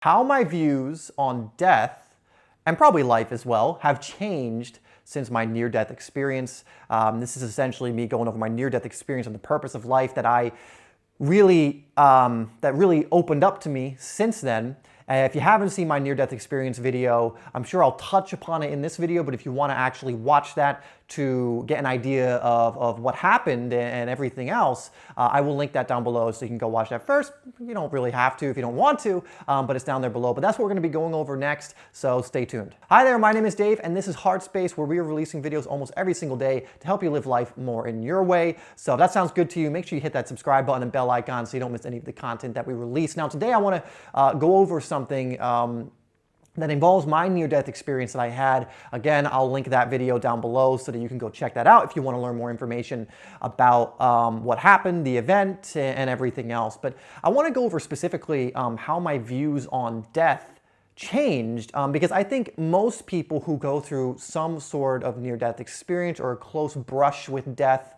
How my views on death, and probably life as well, have changed since my near-death experience. This is essentially me going over my near-death experience and the purpose of life that really opened up to me since then. If you haven't seen my near-death experience video, I'm sure I'll touch upon it in this video, but if you want to actually watch that to get an idea of what happened and everything else, I will link that down below so you can go watch that first. You don't really have to if you don't want to, but it's down there below. But that's what we're going to be going over next, so stay tuned. Hi there, my name is Dave, and this is HeartSpace, where we are releasing videos almost every single day to help you live life more in your way. So if that sounds good to you, make sure you hit that subscribe button and bell icon so you don't miss any of the content that we release. Now today I want to go over something that involves my near-death experience that I had. Again, I'll link that video down below so that you can go check that out if you want to learn more information about what happened, the event, and everything else. But I want to go over specifically how my views on death changed, because I think most people who go through some sort of near-death experience or a close brush with death,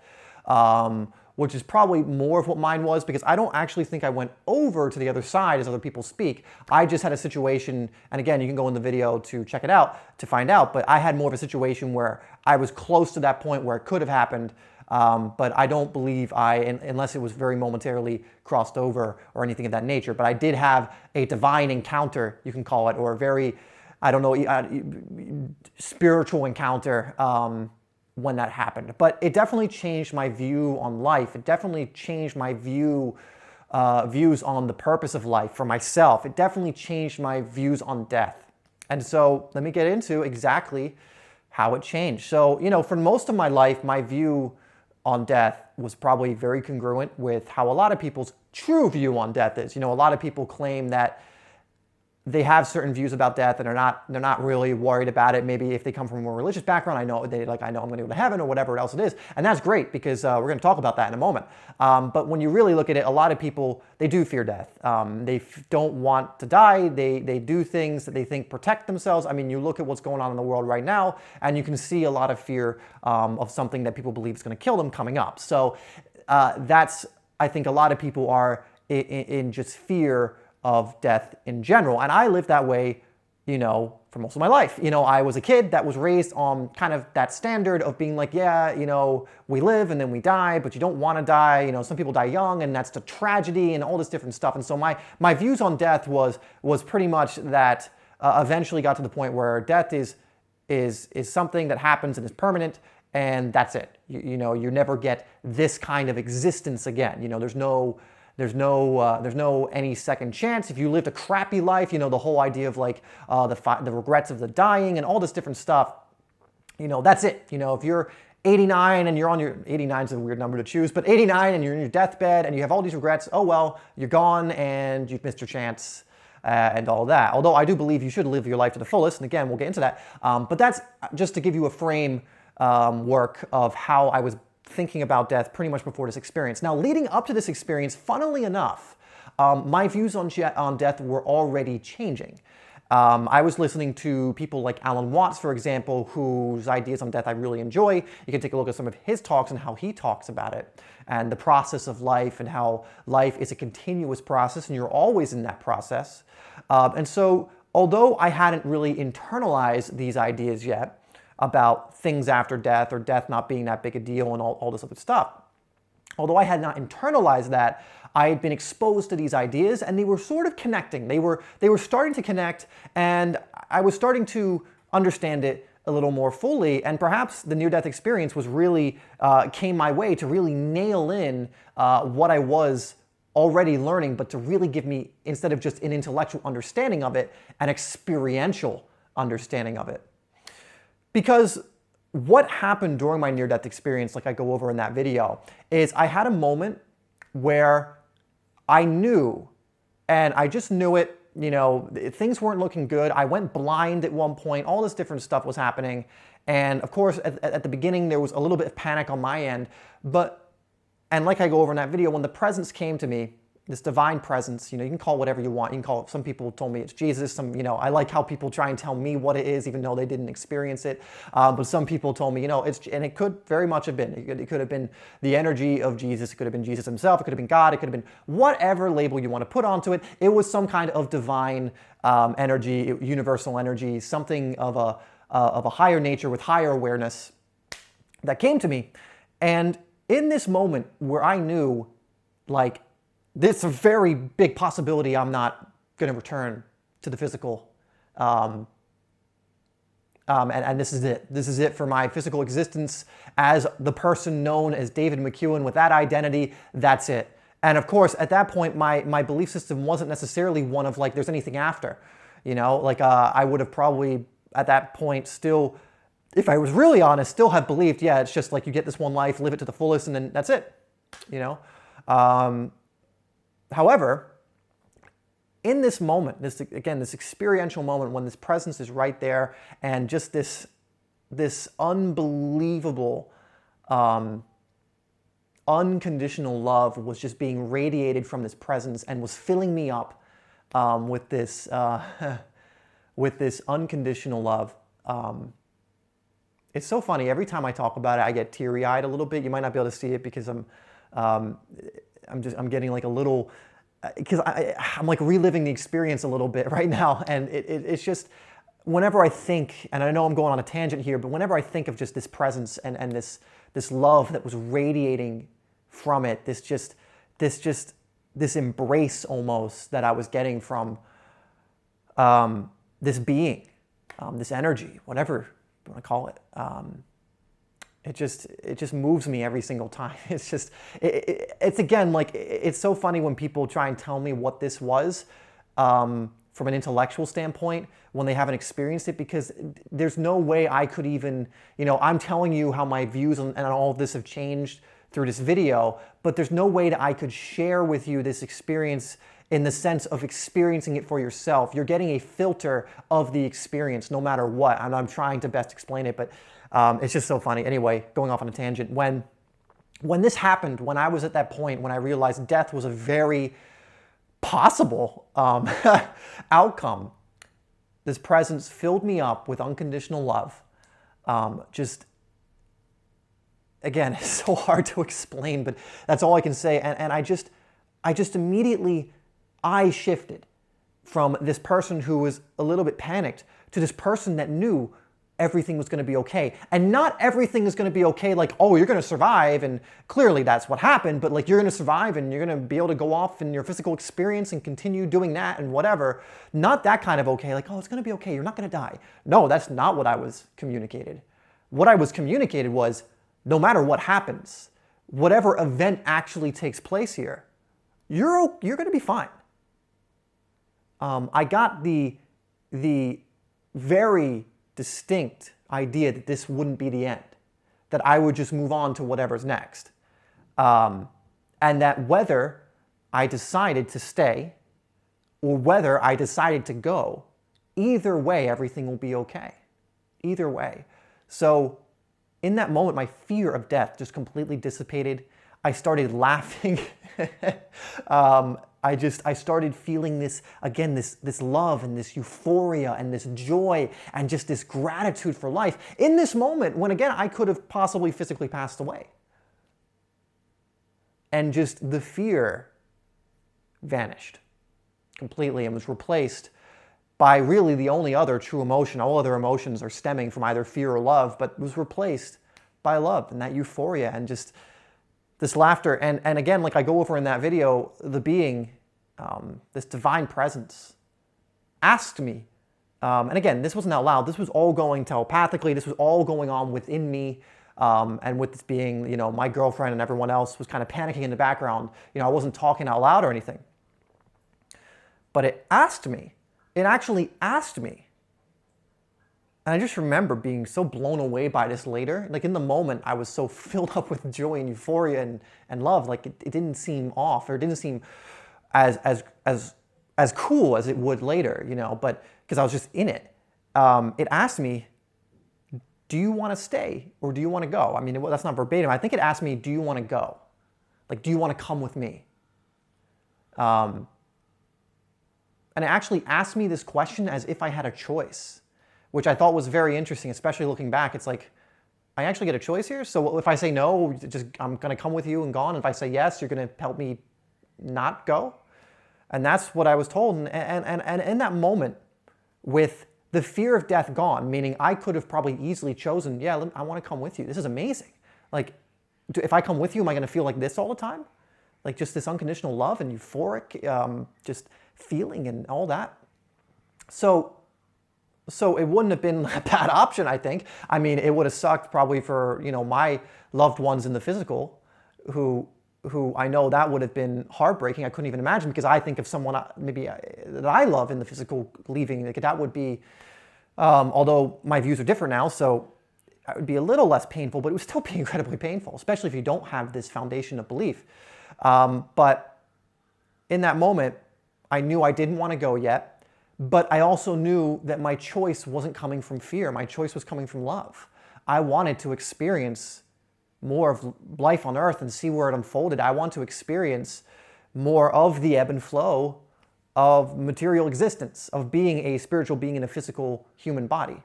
which is probably more of what mine was, because I don't actually think I went over to the other side as other people speak. I just had a situation, and again, you can go in the video to check it out to find out, but I had more of a situation where I was close to that point where it could have happened, but I don't believe unless it was very momentarily crossed over or anything of that nature, but I did have a divine encounter, you can call it, or a very, I don't know, spiritual encounter, when that happened. But it definitely changed my view on life. It definitely changed my views on the purpose of life for myself. It definitely changed my views on death. And so let me get into exactly how it changed. So, you know, for most of my life, my view on death was probably very congruent with how a lot of people's true view on death is. You know, a lot of people claim that they have certain views about death and they're not really worried about it. Maybe if they come from a more religious background, I know I'm going to go to heaven or whatever else it is. And that's great, because we're going to talk about that in a moment. But when you really look at it, a lot of people, they do fear death. They don't want to die. They do things that they think protect themselves. I mean, you look at what's going on in the world right now, and you can see a lot of fear of something that people believe is going to kill them coming up. So I think a lot of people are in just fear of death in general. And I lived that way, you know, for most of my life. You know, I was a kid that was raised on kind of that standard of being like, yeah, you know, we live and then we die, but you don't want to die. You know, some people die young and that's the tragedy and all this different stuff. And so my views on death was pretty much that eventually got to the point where death is something that happens and is permanent, and that's it. You know, you never get this kind of existence again. You know, there's no any second chance. If you lived a crappy life, you know, the whole idea of like the regrets of the dying and all this different stuff, you know, that's it. You know, if you're 89 and you're on your, 89 is a weird number to choose, but 89 and you're in your deathbed and you have all these regrets, oh well, you're gone and you've missed your chance and all that. Although I do believe you should live your life to the fullest, and again, we'll get into that. But that's just to give you a framework of how I was thinking about death pretty much before this experience. Now, leading up to this experience, funnily enough, my views on death were already changing. I was listening to people like Alan Watts, for example, whose ideas on death I really enjoy. You can take a look at some of his talks and how he talks about it, and the process of life, and how life is a continuous process and you're always in that process. And so, although I hadn't really internalized these ideas yet, about things after death or death not being that big a deal and all this other stuff. Although I had not internalized that, I had been exposed to these ideas and they were sort of connecting. They were starting to connect, and I was starting to understand it a little more fully, and perhaps the near-death experience was really came my way to really nail in what I was already learning, but to really give me, instead of just an intellectual understanding of it, an experiential understanding of it. Because what happened during my near-death experience, like I go over in that video, is I had a moment where I knew, and I just knew it, you know, things weren't looking good. I went blind at one point, all this different stuff was happening. And of course, at the beginning, there was a little bit of panic on my end. And like I go over in that video, when the presence came to me, this divine presence. You know, you can call it whatever you want. You can call it, some people told me it's Jesus. Some, you know, I like how people try and tell me what it is, even though they didn't experience it. But some people told me, you know, and it could very much have been. It could have been the energy of Jesus. It could have been Jesus himself. It could have been God. It could have been whatever label you want to put onto it. It was some kind of divine energy, universal energy, something of a higher nature with higher awareness that came to me. And in this moment where I knew, like, this is a very big possibility I'm not going to return to the physical. And this is it. This is it for my physical existence as the person known as David McEwen with that identity. That's it. And of course, at that point, my belief system wasn't necessarily one of like, there's anything after. You know, like I would have probably at that point still, if I was really honest, still have believed, yeah, it's just like you get this one life, live it to the fullest, and then that's it. You know? However, in this moment, this experiential moment when this presence is right there and just this unbelievable, unconditional love was just being radiated from this presence and was filling me up with this unconditional love. It's so funny. Every time I talk about it, I get teary-eyed a little bit. You might not be able to see it because I'm getting like a little, because I'm like reliving the experience a little bit right now. And it's just, whenever I think, and I know I'm going on a tangent here, but whenever I think of just this presence and this love that was radiating from it, this embrace almost that I was getting from this being, this energy, whatever you want to call it, it just moves me every single time. It's just, it's again, like, it's so funny when people try and tell me what this was from an intellectual standpoint when they haven't experienced it, because there's no way I could even, you know, I'm telling you how my views and all of this have changed through this video, but there's no way that I could share with you this experience in the sense of experiencing it for yourself. You're getting a filter of the experience no matter what. And I'm trying to best explain it, but it's just so funny. Anyway, going off on a tangent. When this happened, when I was at that point, when I realized death was a very possible outcome, this presence filled me up with unconditional love. Just, again, it's so hard to explain, but that's all I can say. And I just immediately, I shifted from this person who was a little bit panicked to this person that knew everything was going to be okay. And not everything is going to be okay, like, oh, you're going to survive, and clearly that's what happened, but like, you're going to survive and you're going to be able to go off in your physical experience and continue doing that and whatever. Not that kind of okay, like, oh, it's going to be okay, you're not going to die. No, that's not what I was communicated. What I was communicated was, no matter what happens, whatever event actually takes place here, you're going to be fine. I got the very distinct idea that this wouldn't be the end, that I would just move on to whatever's next. And that whether I decided to stay or whether I decided to go, either way, everything will be okay. Either way. So in that moment, my fear of death just completely dissipated. I started laughing. I started feeling this, again, this love and this euphoria and this joy and just this gratitude for life in this moment when, again, I could have possibly physically passed away. And just the fear vanished completely and was replaced by really the only other true emotion. All other emotions are stemming from either fear or love, but was replaced by love and that euphoria and just this laughter. And again, like I go over in that video, the being, this divine presence asked me, and again, this wasn't out loud, this was all going telepathically, this was all going on within me, and with this being, you know, my girlfriend and everyone else was kind of panicking in the background. You know, I wasn't talking out loud or anything. But it asked me, it actually asked me. And I just remember being so blown away by this later. Like in the moment, I was so filled up with joy and euphoria and love. Like it didn't seem off, or it didn't seem as cool as it would later, you know, but because I was just in it. It asked me, do you want to stay or do you want to go? I mean, that's not verbatim. I think it asked me, do you want to go? Like, do you want to come with me? And it actually asked me this question as if I had a choice, which I thought was very interesting, especially looking back. It's like, I actually get a choice here? So if I say no, just I'm going to come with you and gone. If I say yes, you're going to help me not go? And that's what I was told. And in that moment, with the fear of death gone, meaning I could have probably easily chosen, yeah, I want to come with you. This is amazing. Like, if I come with you, am I going to feel like this all the time? Like just this unconditional love and euphoric, just feeling and all that. So it wouldn't have been a bad option, I think. I mean, it would have sucked probably for, my loved ones in the physical who I know that would have been heartbreaking. I couldn't even imagine, because I think of someone that I love in the physical leaving. Like, that would be, although my views are different now, so it would be a little less painful, but it would still be incredibly painful, especially if you don't have this foundation of belief. But in that moment, I knew I didn't want to go yet, but I also knew that my choice wasn't coming from fear. My choice was coming from love. I wanted to experience more of life on earth and see where it unfolded. I want to experience more of the ebb and flow of material existence, of being a spiritual being in a physical human body.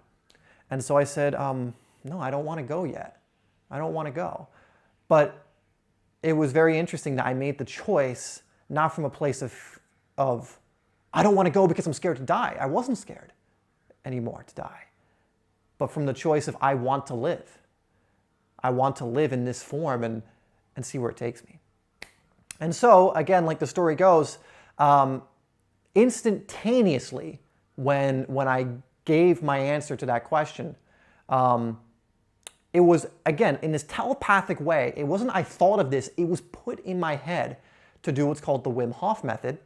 And so I said, no, I don't want to go yet. I don't want to go. But it was very interesting that I made the choice not from a place of I don't want to go because I'm scared to die. I wasn't scared anymore to die. But from the choice of I want to live. I want to live in this form and see where it takes me. And so, again, like the story goes, instantaneously when I gave my answer to that question, it was, again, in this telepathic way. It wasn't I thought of this. It was put in my head to do what's called the Wim Hof method.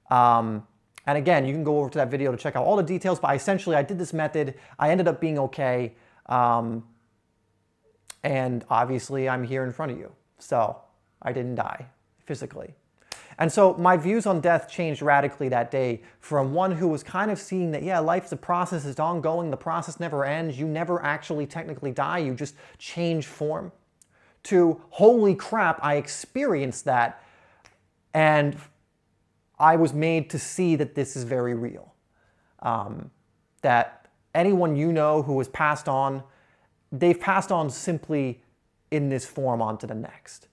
And again, you can go over to that video to check out all the details, but essentially I did this method. I ended up being okay. And obviously I'm here in front of you. So I didn't die physically. And so my views on death changed radically that day, from one who was kind of seeing that, yeah, life is a process, it's ongoing, the process never ends, you never actually technically die, you just change form, to holy crap, I experienced that, and I was made to see that this is very real. That anyone you know who has passed on, they've passed on simply in this form onto the next.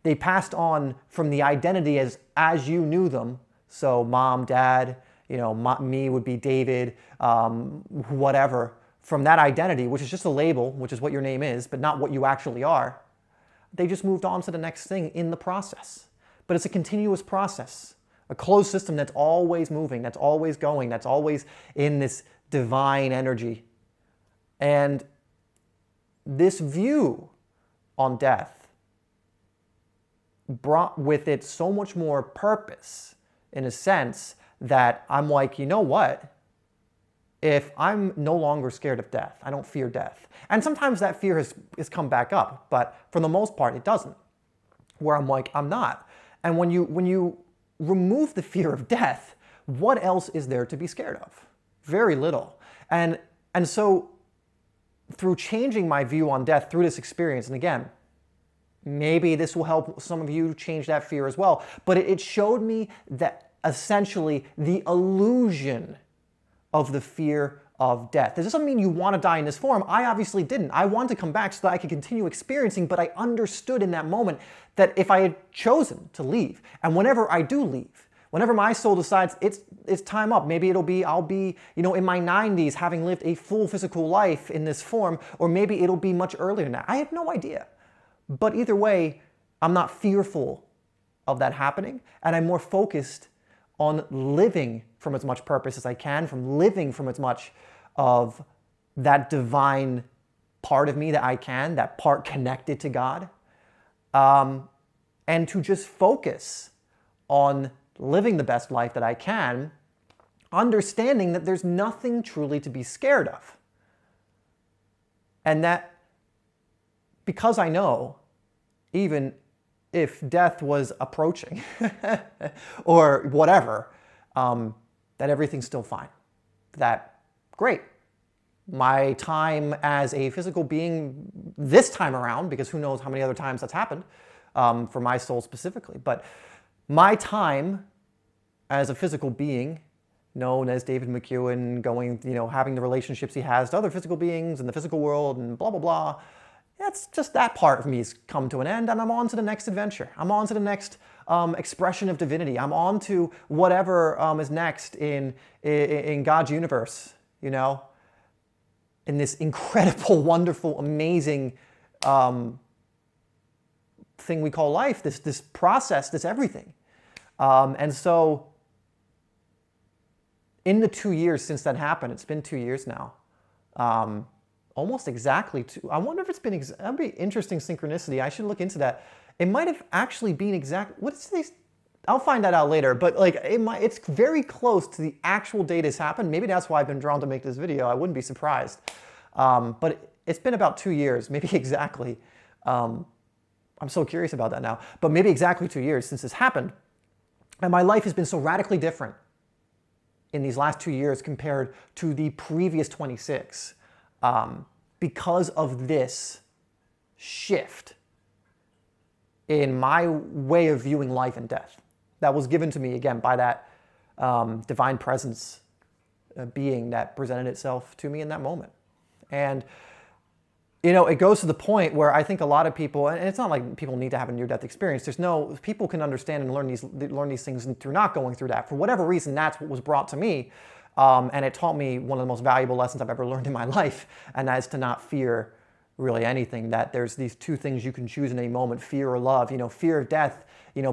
They passed on from the identity as you knew them. So mom, dad, me would be David, whatever. From that identity, which is just a label, which is what your name is, but not what you actually are. They just moved on to the next thing in the process. But it's a continuous process, a closed system that's always moving, that's always going, that's always in this divine energy. And this view on death brought with it so much more purpose, in a sense that I'm like, you know what? If I'm no longer scared of death, I don't fear death. And sometimes that fear has come back up, but for the most part, it doesn't. Where I'm like, I'm not. And when you remove the fear of death, what else is there to be scared of? Very little. And so through changing my view on death through this experience, and again, maybe this will help some of you change that fear as well, but it showed me that essentially the illusion of the fear of death. This doesn't mean you want to die in this form. I obviously didn't. I wanted to come back so that I could continue experiencing, but I understood in that moment that if I had chosen to leave, and whenever I do leave, whenever my soul decides it's time up, maybe I'll be, in my 90s having lived a full physical life in this form, or maybe it'll be much earlier than that. I have no idea. But either way, I'm not fearful of that happening, and I'm more focused on living from as much purpose as I can, from living from as much of that divine part of me that I can, that part connected to God, and to just focus on living the best life that I can, understanding that there's nothing truly to be scared of. And that because I know, even if death was approaching or whatever, that everything's still fine. That, great. My time as a physical being this time around, because who knows how many other times that's happened for my soul specifically, but my time as a physical being, known as David McEwen, going, having the relationships he has to other physical beings in the physical world and blah, blah, blah. That's just that part of me has come to an end, and I'm on to the next adventure. I'm on to the next expression of divinity. I'm on to whatever is next in God's universe, in this incredible, wonderful, amazing thing we call life, this process, this everything. And so in the 2 years since that happened, it's been 2 years now, almost exactly two. I wonder if it's been, that'd be interesting synchronicity. I should look into that. It might have actually been exact, what is this? I'll find that out later, but like it's very close to the actual date this happened. Maybe that's why I've been drawn to make this video. I wouldn't be surprised. But it's been about 2 years, maybe exactly. I'm so curious about that now, but maybe exactly 2 years since this happened. And my life has been so radically different in these last 2 years compared to the previous 26 because of this shift in my way of viewing life and death that was given to me, again, by that divine presence being that presented itself to me in that moment. And it goes to the point where I think a lot of people, and it's not like people need to have a near-death experience. People can understand and learn these things through not going through that. For whatever reason, that's what was brought to me. And it taught me one of the most valuable lessons I've ever learned in my life, and that is to not fear really anything, that there's these two things you can choose in any moment, fear or love. Fear of death,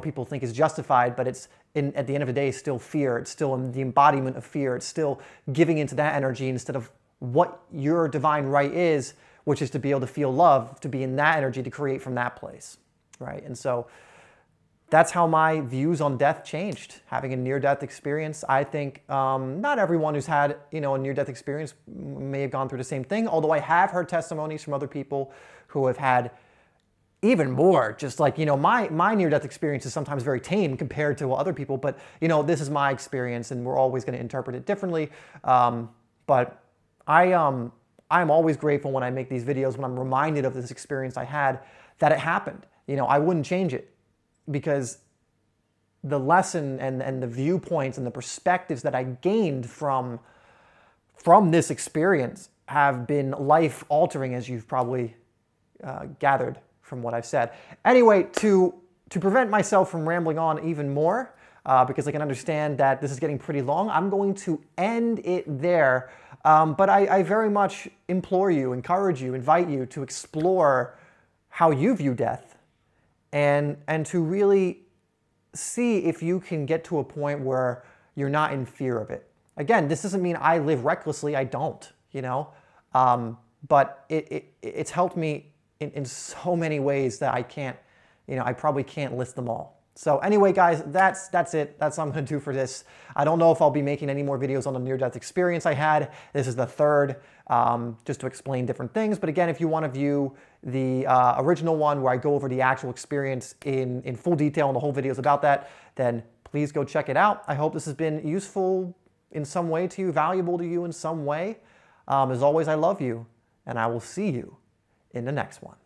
people think is justified, but it's at the end of the day, still fear. It's still the embodiment of fear. It's still giving into that energy instead of what your divine right is, which is to be able to feel love, to be in that energy, to create from that place, right? And so that's how my views on death changed, having a near-death experience. I think not everyone who's had a near-death experience may have gone through the same thing, although I have heard testimonies from other people who have had even more, just like, my near-death experience is sometimes very tame compared to other people, but, this is my experience, and we're always going to interpret it differently. But I'm always grateful when I make these videos, when I'm reminded of this experience I had, that it happened. I wouldn't change it, because the lesson and the viewpoints and the perspectives that I gained from this experience have been life-altering, as you've probably gathered from what I've said. Anyway, to prevent myself from rambling on even more, because I can understand that this is getting pretty long, I'm going to end it there. But I very much implore you, encourage you, invite you to explore how you view death, and to really see if you can get to a point where you're not in fear of it. Again, this doesn't mean I live recklessly. I don't, but it's helped me in so many ways that I can't, I probably can't list them all. So anyway, guys, that's it. That's what I'm going to do for this. I don't know if I'll be making any more videos on the near-death experience I had. This is the third, just to explain different things. But again, if you want to view the original one where I go over the actual experience in full detail and the whole video is about that, then please go check it out. I hope this has been useful in some way to you, valuable to you in some way. As always, I love you, and I will see you in the next one.